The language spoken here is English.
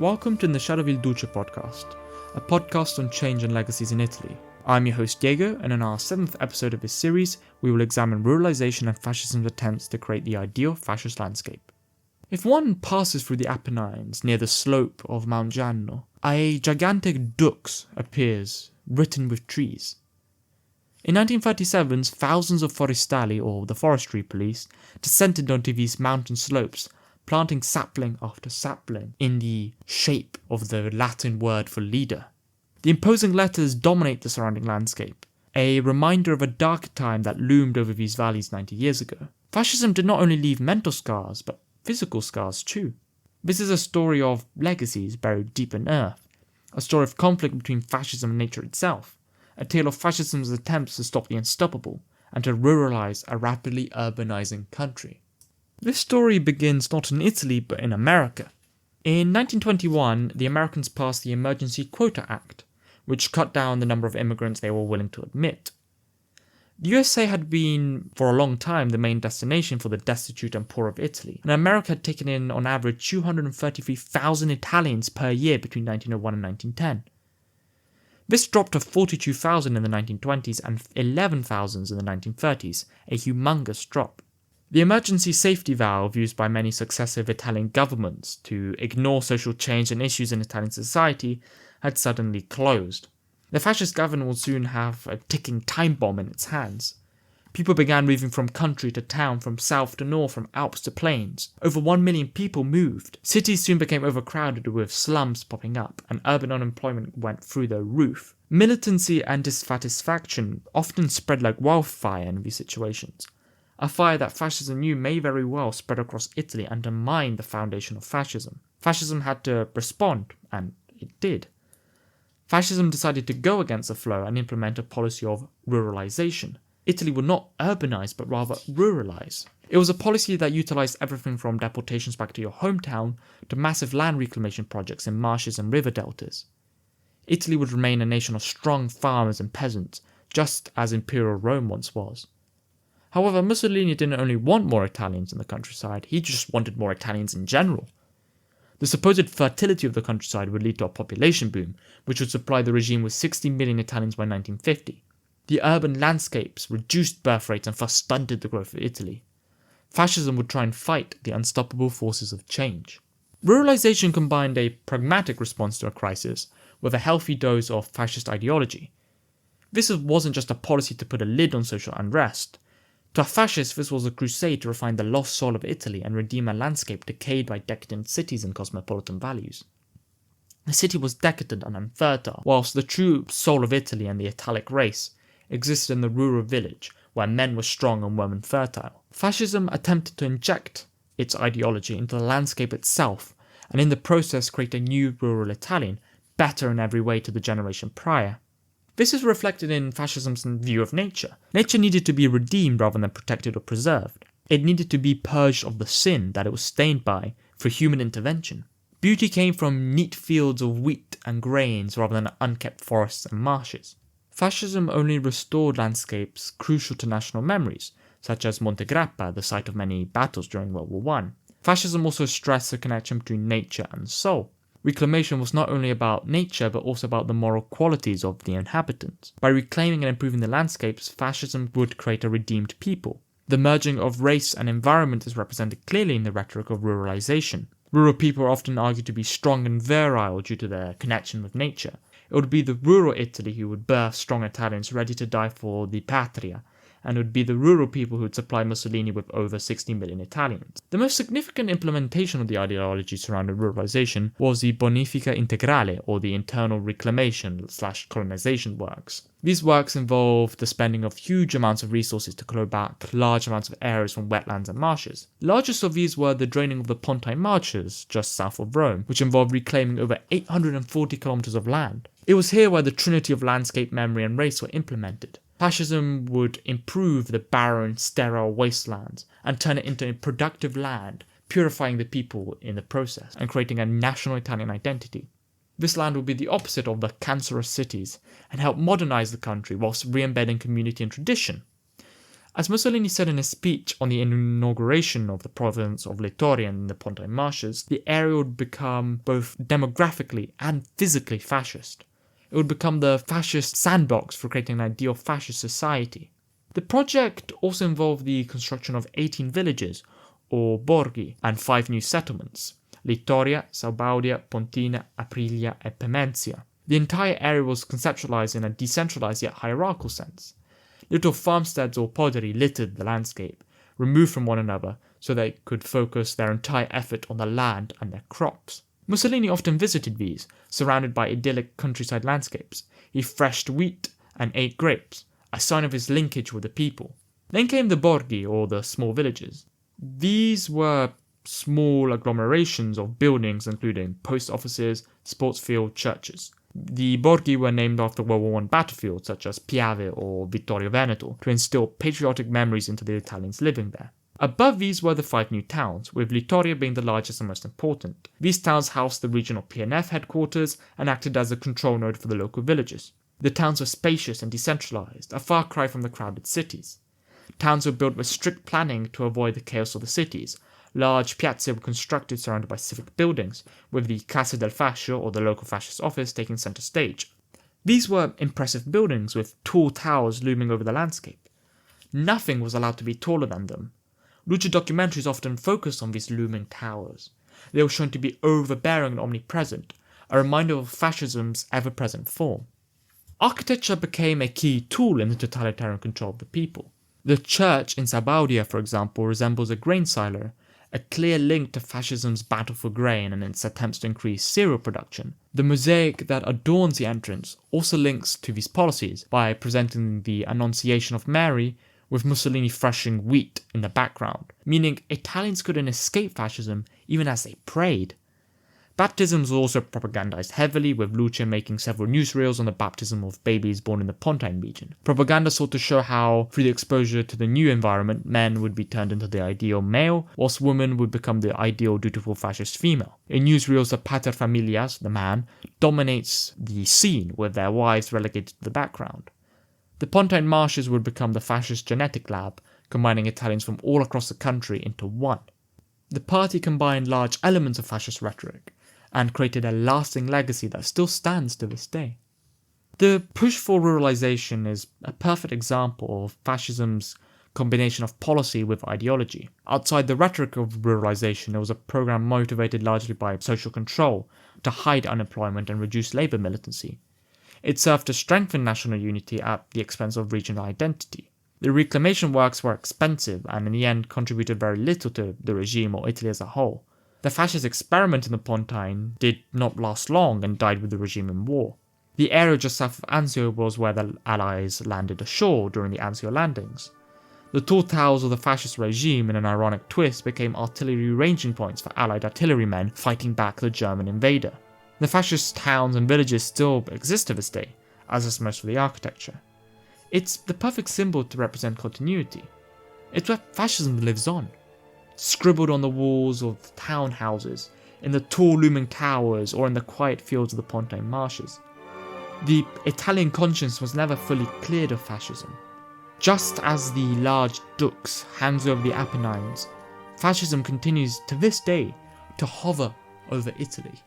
Welcome to the Shadow of Il Duce podcast, a podcast on change and legacies in Italy. I'm your host Diego, and in our 7th episode of this series, we will examine ruralisation and fascism's attempts to create the ideal fascist landscape. If one passes through the Apennines near the slope of Mount Gianno, a gigantic dux appears, written with trees. In 1937, thousands of forestali, or the forestry police, descended onto these mountain slopes, planting sapling after sapling in the shape of the Latin word for leader. The imposing letters dominate the surrounding landscape, a reminder of a dark time that loomed over these valleys 90 years ago. Fascism did not only leave mental scars, but physical scars too. This is a story of legacies buried deep in earth, a story of conflict between fascism and nature itself, a tale of fascism's attempts to stop the unstoppable and to ruralize a rapidly urbanizing country. This story begins not in Italy, but in America. In 1921, the Americans passed the Emergency Quota Act, which cut down the number of immigrants they were willing to admit. The USA had been, for a long time, the main destination for the destitute and poor of Italy, and America had taken in, on average, 233,000 Italians per year between 1901 and 1910. This dropped to 42,000 in the 1920s and 11,000 in the 1930s, a humongous drop. The emergency safety valve used by many successive Italian governments to ignore social change and issues in Italian society had suddenly closed. The fascist government would soon have a ticking time bomb in its hands. People began moving from country to town, from south to north, from Alps to plains. Over 1 million people moved. Cities soon became overcrowded with slums popping up, and urban unemployment went through the roof. Militancy and dissatisfaction often spread like wildfire in these situations. A fire that fascism knew may very well spread across Italy and undermine the foundation of fascism. Fascism had to respond, and it did. Fascism decided to go against the flow and implement a policy of ruralisation. Italy would not urbanize, but rather ruralize. It was a policy that utilized everything from deportations back to your hometown to massive land reclamation projects in marshes and river deltas. Italy would remain a nation of strong farmers and peasants, just as Imperial Rome once was. However, Mussolini didn't only want more Italians in the countryside, he just wanted more Italians in general. The supposed fertility of the countryside would lead to a population boom, which would supply the regime with 60 million Italians by 1950. The urban landscapes reduced birth rates and thus stunted the growth of Italy. Fascism would try and fight the unstoppable forces of change. Ruralisation combined a pragmatic response to a crisis with a healthy dose of fascist ideology. This wasn't just a policy to put a lid on social unrest. To a fascist, this was a crusade to refine the lost soul of Italy and redeem a landscape decayed by decadent cities and cosmopolitan values. The city was decadent and unfertile, whilst the true soul of Italy and the Italic race existed in the rural village, where men were strong and women fertile. Fascism attempted to inject its ideology into the landscape itself, and in the process create a new rural Italian, better in every way to the generation prior. This is reflected in fascism's view of nature. Nature needed to be redeemed rather than protected or preserved. It needed to be purged of the sin that it was stained by through human intervention. Beauty came from neat fields of wheat and grains rather than unkept forests and marshes. Fascism only restored landscapes crucial to national memories, such as Monte Grappa, the site of many battles during World War I. Fascism also stressed the connection between nature and soul. Reclamation was not only about nature, but also about the moral qualities of the inhabitants. By reclaiming and improving the landscapes, fascism would create a redeemed people. The merging of race and environment is represented clearly in the rhetoric of ruralisation. Rural people are often argued to be strong and virile due to their connection with nature. It would be the rural Italy who would birth strong Italians ready to die for the patria, and it would be the rural people who would supply Mussolini with over 60 million Italians. The most significant implementation of the ideology surrounding ruralisation was the Bonifica Integrale, or the internal reclamation/colonization works. These works involved the spending of huge amounts of resources to claw back large amounts of areas from wetlands and marshes. Largest of these were the draining of the Pontine Marshes, just south of Rome, which involved reclaiming over 840 kilometers of land. It was here where the trinity of landscape, memory, and race were implemented. Fascism would improve the barren, sterile wastelands and turn it into a productive land, purifying the people in the process and creating a national Italian identity. This land would be the opposite of the cancerous cities and help modernize the country whilst re-embedding community and tradition. As Mussolini said in his speech on the inauguration of the province of Littoria in the Pontine Marshes, the area would become both demographically and physically fascist. It would become the fascist sandbox for creating an ideal fascist society. The project also involved the construction of 18 villages, or borghi, and 5 new settlements: Littoria, Sabaudia, Pontine, Aprilia, and Pemenzia. The entire area was conceptualized in a decentralized yet hierarchical sense. Little farmsteads or poderi littered the landscape, removed from one another so they could focus their entire effort on the land and their crops. Mussolini often visited these, surrounded by idyllic countryside landscapes. He threshed wheat and ate grapes, a sign of his linkage with the people. Then came the borghi, or the small villages. These were small agglomerations of buildings including post offices, sports field, churches. The borghi were named after World War I battlefields such as Piave or Vittorio Veneto to instill patriotic memories into the Italians living there. Above these were the 5 new towns, with Littoria being the largest and most important. These towns housed the regional PNF headquarters and acted as a control node for the local villages. The towns were spacious and decentralized, a far cry from the crowded cities. Towns were built with strict planning to avoid the chaos of the cities. Large piazze were constructed surrounded by civic buildings, with the Casa del Fascio, or the local fascist office, taking center stage. These were impressive buildings with tall towers looming over the landscape. Nothing was allowed to be taller than them. Luce documentaries often focused on these looming towers. They were shown to be overbearing and omnipresent, a reminder of fascism's ever-present form. Architecture became a key tool in the totalitarian control of the people. The church in Sabaudia, for example, resembles a grain silo, a clear link to fascism's battle for grain and its attempts to increase cereal production. The mosaic that adorns the entrance also links to these policies by presenting the Annunciation of Mary with Mussolini threshing wheat in the background, meaning Italians couldn't escape fascism even as they prayed. Baptisms were also propagandized heavily, with Luce making several newsreels on the baptism of babies born in the Pontine region. Propaganda sought to show how, through the exposure to the new environment, men would be turned into the ideal male, whilst women would become the ideal dutiful fascist female. In newsreels, the pater familias, the man, dominates the scene, with their wives relegated to the background. The Pontine Marshes would become the fascist genetic lab, combining Italians from all across the country into one. The party combined large elements of fascist rhetoric, and created a lasting legacy that still stands to this day. The push for ruralization is a perfect example of fascism's combination of policy with ideology. Outside the rhetoric of ruralization, it was a program motivated largely by social control to hide unemployment and reduce labor militancy. It served to strengthen national unity at the expense of regional identity. The reclamation works were expensive and in the end contributed very little to the regime or Italy as a whole. The fascist experiment in the Pontine did not last long and died with the regime in war. The area just south of Anzio was where the Allies landed ashore during the Anzio landings. The tall towers of the fascist regime, in an ironic twist, became artillery ranging points for Allied artillerymen fighting back the German invader. The fascist towns and villages still exist to this day, as does most of the architecture. It's the perfect symbol to represent continuity. It's where fascism lives on. Scribbled on the walls of townhouses, in the tall looming towers, or in the quiet fields of the Pontine Marshes. The Italian conscience was never fully cleared of fascism. Just as the large dux hangs over the Apennines, fascism continues to this day to hover over Italy.